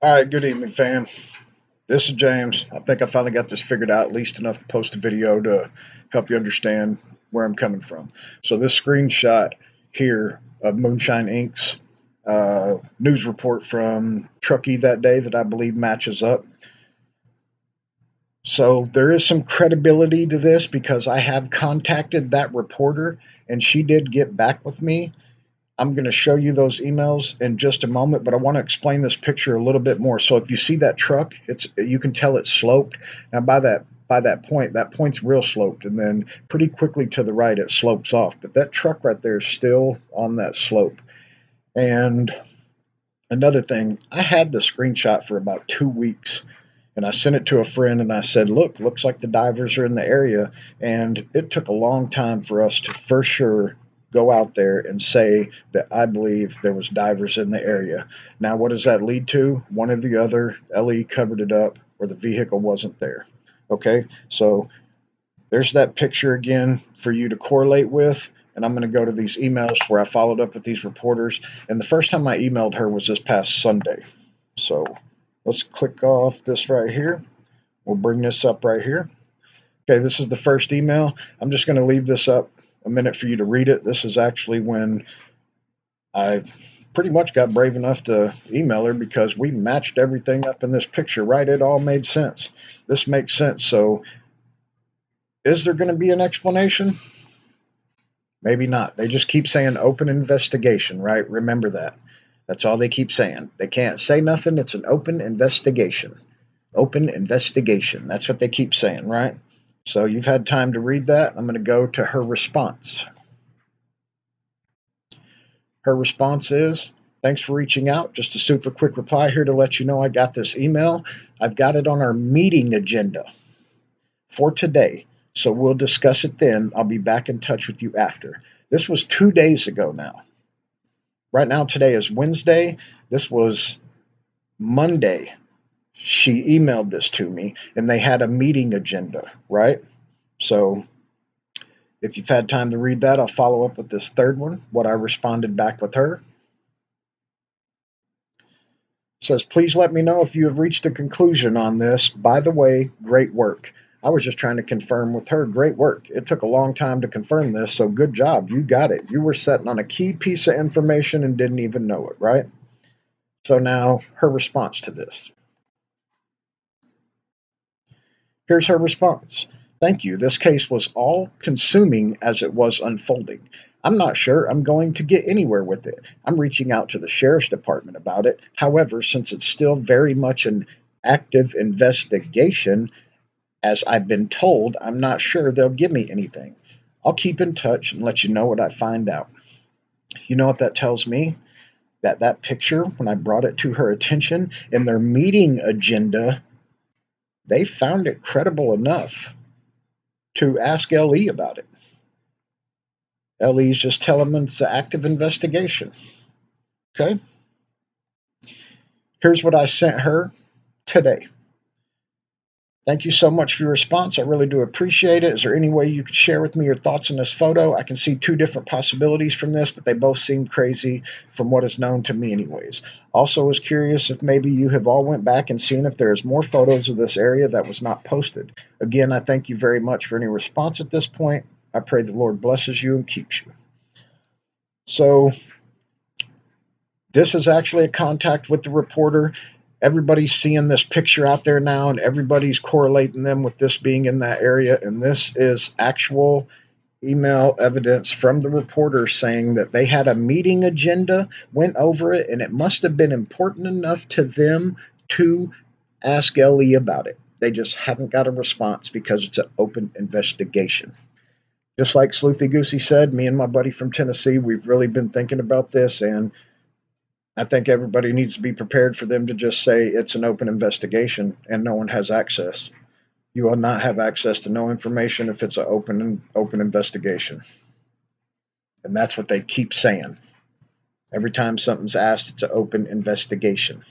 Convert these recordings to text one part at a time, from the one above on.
All right, good evening, fam. This is James. I think I finally got this figured out, at least enough to post a video to help you understand where I'm coming from. So, this screenshot here of Moonshine Inc.'s news report from Truckee that day that I believe matches up. So, there is some credibility to this because I have contacted that reporter and she did get back with me. I'm going to show you those emails in just a moment, but I want to explain this picture a little bit more. So if you see that truck, it's you can tell it's sloped. Now by that point, that point's real sloped, and then pretty quickly to the right it slopes off. But that truck right there is still on that slope. And another thing, I had the screenshot for about 2 weeks. And I sent it to a friend and I said, look, looks like the divers are in the area. And it took a long time for us to for sure go out there and say that I believe there was divers in the area. Now, what does that lead to? One or the other, LE covered it up or the vehicle wasn't there. Okay, so there's that picture again for you to correlate with. And I'm going to go to these emails where I followed up with these reporters. And the first time I emailed her was this past Sunday. So let's click off this right here. We'll bring this up right here. Okay, this is the first email. I'm just going to leave this up a minute for you to read it. This is actually when I pretty much got brave enough to email her because we matched everything up in this picture, right? It all made sense. This makes sense. So, is there going to be an explanation? Maybe not. They just keep saying open investigation, right? Remember that. That's all they keep saying. They can't say nothing. It's an open investigation. Open investigation. That's what they keep saying, right? So you've had time to read that. I'm going to go to her response. Her response is, thanks for reaching out. Just a super quick reply here to let you know I got this email. I've got it on our meeting agenda for today. So we'll discuss it then. I'll be back in touch with you after. This was 2 days ago now. Right now, today is Wednesday. This was Monday. She emailed this to me and they had a meeting agenda, right? So if you've had time to read that, I'll follow up with this third one, what I responded back with her. It says, please let me know if you have reached a conclusion on this. By the way, great work. I was just trying to confirm with her, great work. It took a long time to confirm this, so good job. You got it. You were sitting on a key piece of information and didn't even know it, right? So now her response to this. Here's her response. Thank you. This case was all consuming as it was unfolding. I'm not sure I'm going to get anywhere with it. I'm reaching out to the sheriff's department about it. However, since it's still very much an active investigation, as I've been told, I'm not sure they'll give me anything. I'll keep in touch and let you know what I find out. You know what that tells me? That picture, when I brought it to her attention in their meeting agenda, they found it credible enough to ask LE about it. LE's just telling them it's an active investigation. Okay? Here's what I sent her today. Thank you so much for your response. I really do appreciate it. Is there any way you could share with me your thoughts on this photo? I can see two different possibilities from this, but they both seem crazy from what is known to me anyways. Also was curious if maybe you have all went back and seen if there's more photos of this area that was not posted. Again, I thank you very much for any response at this point. I pray the Lord blesses you and keeps you. So this is actually a contact with the reporter. Everybody's seeing this picture out there now, and everybody's correlating them with this being in that area. And this is actual email evidence from the reporter saying that they had a meeting agenda, went over it, and it must have been important enough to them to ask LE about it. They just haven't got a response because it's an open investigation. Just like Sleuthy Goosey said, me and my buddy from Tennessee, we've really been thinking about this, and I think everybody needs to be prepared for them to just say it's an open investigation and no one has access. You will not have access to no information if it's an open investigation. And that's what they keep saying. Every time something's asked, it's an open investigation.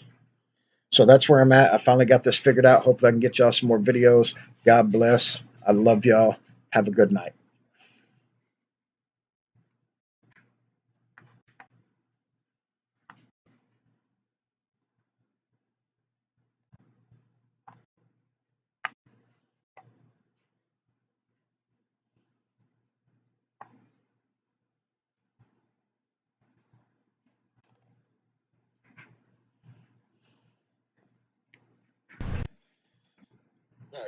So that's where I'm at. I finally got this figured out. Hopefully I can get y'all some more videos. God bless. I love y'all. Have a good night.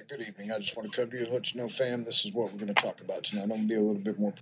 Good evening. I just want to come to you and let you know, fam, this is what we're going to talk about tonight. I'm going to be a little bit more